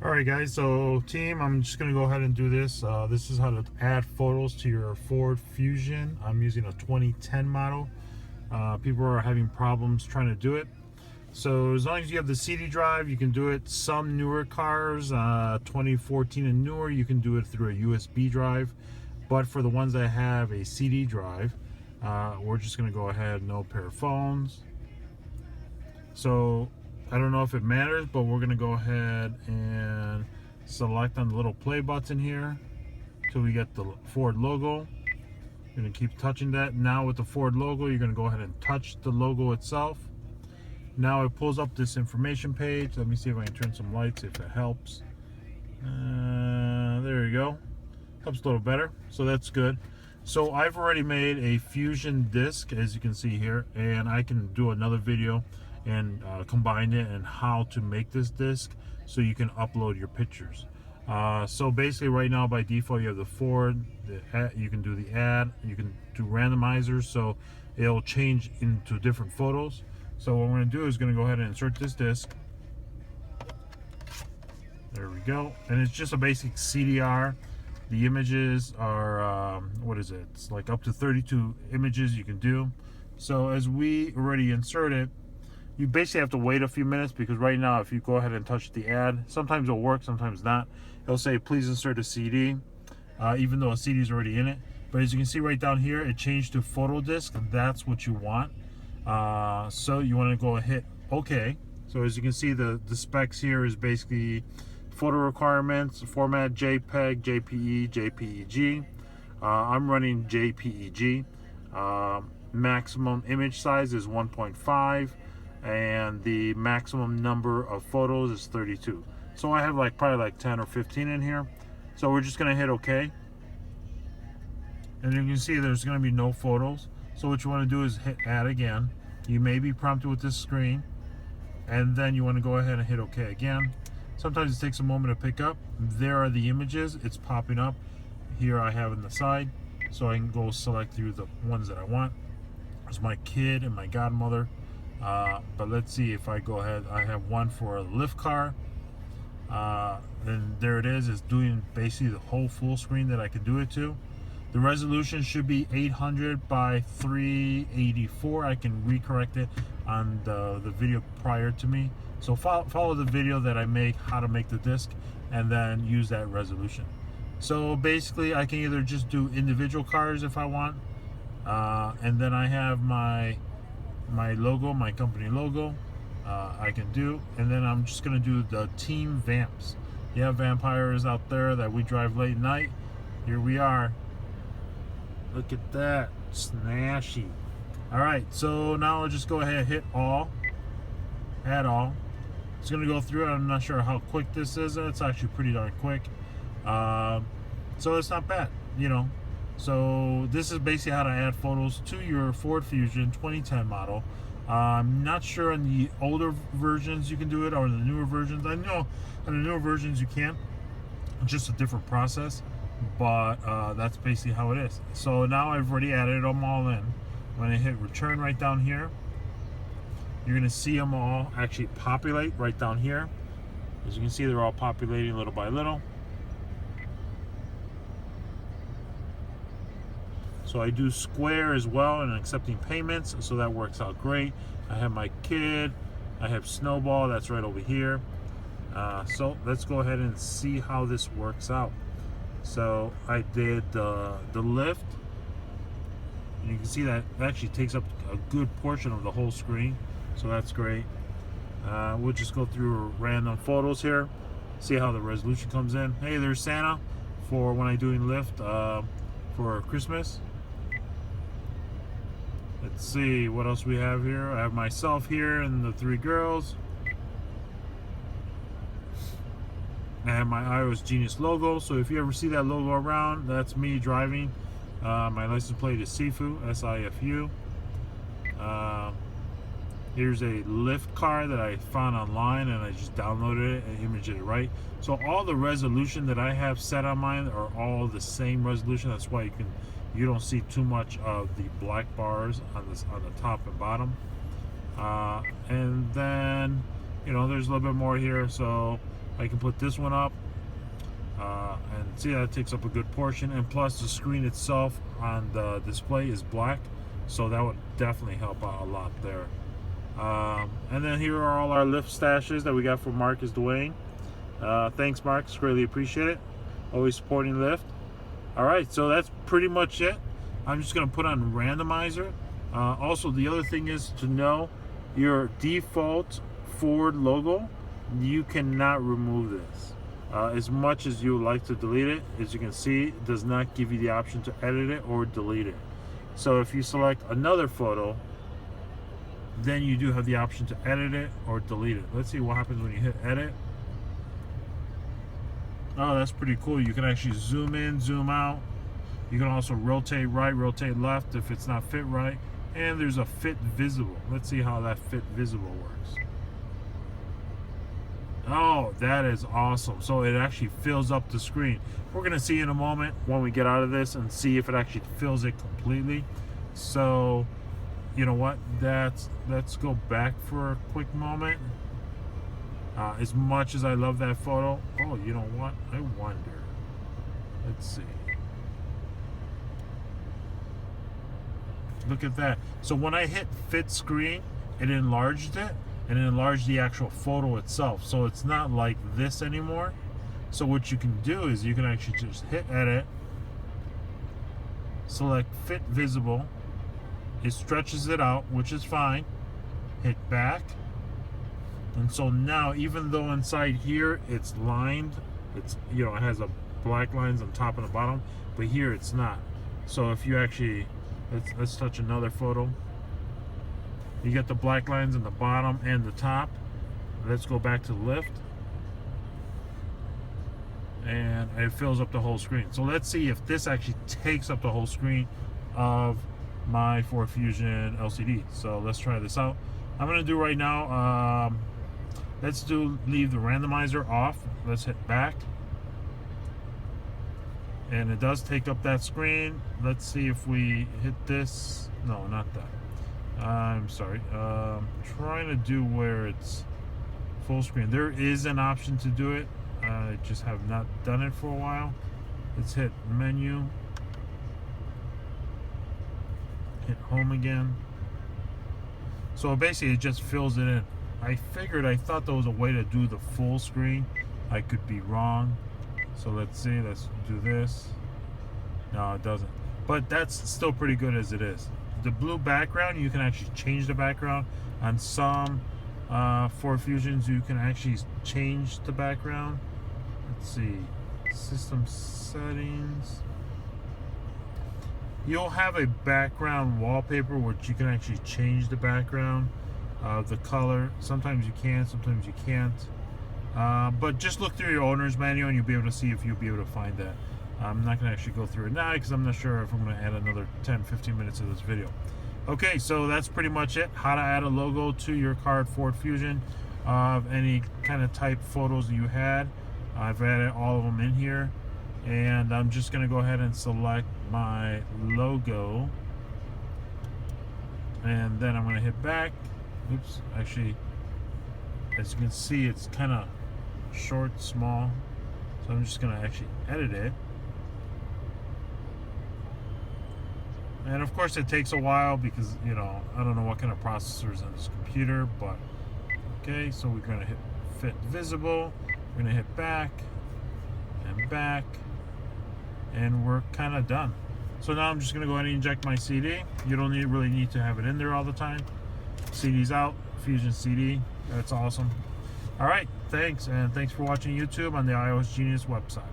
Alright guys, so team, I'm just going to go ahead and do this. This is how to add photos to your Ford Fusion. I'm using a 2010 model. People are having problems trying to do it. So as long as you have the CD drive, you can do it. Some newer cars, 2014 and newer, you can do it through a USB drive. But for the ones that have a CD drive, we're just going to go ahead, no pair of phones. So I don't know if it matters, but we're gonna go ahead and select on the little play button here till we get the Ford logo. You're gonna keep touching that. Now with the Ford logo, you're gonna go ahead and touch the logo itself. Now it pulls up this information page. Let me see if I can turn some lights if it helps. There you go. Helps a little better, so that's good. So I've already made a Fusion disc, as you can see here, and I can do another video and combine it and how to make this disc so you can upload your pictures. So basically right now by default you have the Ford, you can do the add, you can do randomizers, so it'll change into different photos. So what we're going to do is going to go ahead and insert this disc. There we go, and it's just a basic CDR. The images are what is it, it's like up to 32 images you can do. So as we already inserted, you basically have to wait a few minutes, because right now if you go ahead and touch the add, sometimes it'll work, sometimes not. It'll say please insert a CD, even though a CD is already in it. But as you can see right down here, it changed to photo disc. That's what you want. So you want to go and hit OK. So as you can see, the specs here is basically photo requirements, format JPEG, JPE, JPEG. I'm running JPEG. Maximum image size is 1.5. and the maximum number of photos is 32. So I have probably like 10 or 15 in here. So we're just gonna hit OK. And you can see there's gonna be no photos. So what you wanna do is hit add again. You may be prompted with this screen, and then you wanna go ahead and hit OK again. Sometimes it takes a moment to pick up. There are the images, it's popping up. Here I have on the side, so I can go select through the ones that I want. There's my kid and my godmother. But let's see if I go ahead. I have one for a lift car, and there it is. It's doing basically the whole full screen that I can do it to. The resolution should be 800 by 384. I can recorrect it on the video prior to me. So follow the video that I make, how to make the disc, and then use that resolution. So basically I can either just do individual cars if I want, and then I have my logo, my company logo, I can do, and then I'm just gonna do the team vamps. You have vampires out there that we drive late night. Here we are. Look at that, snashy. All right, so now I'll just go ahead and hit all, add all. It's gonna go through it. I'm not sure how quick this is. It's actually pretty darn quick. So it's not bad, you know. So this is basically how to add photos to your Ford Fusion 2010 model. I'm not sure on the older versions you can do it, or the newer versions. I know on the newer versions you can. It's just a different process, but that's basically how it is. So now I've already added them all in. When I hit return right down here, you're gonna see them all actually populate right down here. As you can see, they're all populating little by little. So I do Square as well and accepting payments, so that works out great. I have my kid, I have Snowball, that's right over here. So let's go ahead and see how this works out. So I did the lift, and you can see that it actually takes up a good portion of the whole screen, so that's great. We'll just go through random photos here, see how the resolution comes in. Hey, there's Santa for when I'm doing lift for Christmas. Let's see what else we have here. I have myself here and the three girls. I have my iOSGenius logo, so if you ever see that logo around, that's me driving. My license plate is Sifu, S-I-F-U. Here's a lift car that I found online, and I just downloaded it and imaged it right. So all the resolution that I have set on mine are all the same resolution. That's why you don't see too much of the black bars on the top and bottom. And then, you know, there's a little bit more here. So I can put this one up, and see that takes up a good portion, and plus the screen itself on the display is black, so that would definitely help out a lot there. And then here are all our lyft stashes that we got from Marcus Dwayne. Thanks, Marcus, greatly appreciate it. Always supporting lyft. Alright, so that's pretty much it. I'm just going to put on randomizer. Also, the other thing is to know your default Ford logo, you cannot remove this. As much as you would like to delete it, as you can see, it does not give you the option to edit it or delete it. So if you select another photo, then you do have the option to edit it or delete it. Let's see what happens when you hit edit. Oh, that's pretty cool. You can actually zoom in, zoom out. You can also rotate right, rotate left if it's not fit right. And there's a fit visible. Let's see how that fit visible works. Oh, that is awesome. So it actually fills up the screen. We're going to see in a moment when we get out of this and see if it actually fills it completely. So, you know what? Let's go back for a quick moment. As much as I love that photo, oh, you know what? I wonder. Let's see. Look at that. So when I hit fit screen, it enlarged it, and it enlarged the actual photo itself. So it's not like this anymore. So what you can do is you can actually just hit edit, select fit visible. It stretches it out, which is fine. Hit back. And so now, even though inside here it's lined, it's, you know, it has a black lines on top and the bottom, but here it's not. So if you actually, let's touch another photo. You get the black lines on the bottom and the top. Let's go back to lyft. And it fills up the whole screen. So let's see if this actually takes up the whole screen of my Ford Fusion LCD. So let's try this out. I'm gonna do right now, leave the randomizer off. Let's hit back. And it does take up that screen. Let's see if we hit this. No, not that. I'm sorry. Trying to do where it's full screen. There is an option to do it. I just have not done it for a while. Let's hit menu. Hit home again. So basically it just fills it in. I thought there was a way to do the full screen. I could be wrong. So let's see, let's do this. No, it doesn't. But that's still pretty good as it is. The blue background, you can actually change the background. On some Ford Fusions, you can actually change the background. Let's see, system settings. You'll have a background wallpaper which you can actually change the background, the color. Sometimes you can, sometimes you can't. But just look through your owner's manual and you'll be able to see if you'll be able to find that. I'm not going to actually go through it now because I'm not sure if I'm going to add another 10-15 minutes of this video. Okay, so that's pretty much it. How to add a logo to your card Ford Fusion of any kind of type photos you had. I've added all of them in here. And I'm just going to go ahead and select my logo. And then I'm going to hit back. Oops, actually, as you can see, it's kind of short, small. So I'm just going to actually edit it. And of course it takes a while because, you know, I don't know what kind of processors on this computer, but okay, so we're going to hit fit visible. We're going to hit back and back. And we're kind of done. So now I'm just going to go ahead and inject my CD. You don't really need to have it in there all the time. CD's out, Fusion CD. That's awesome. All right, thanks, and thanks for watching YouTube on the iOSGenius website.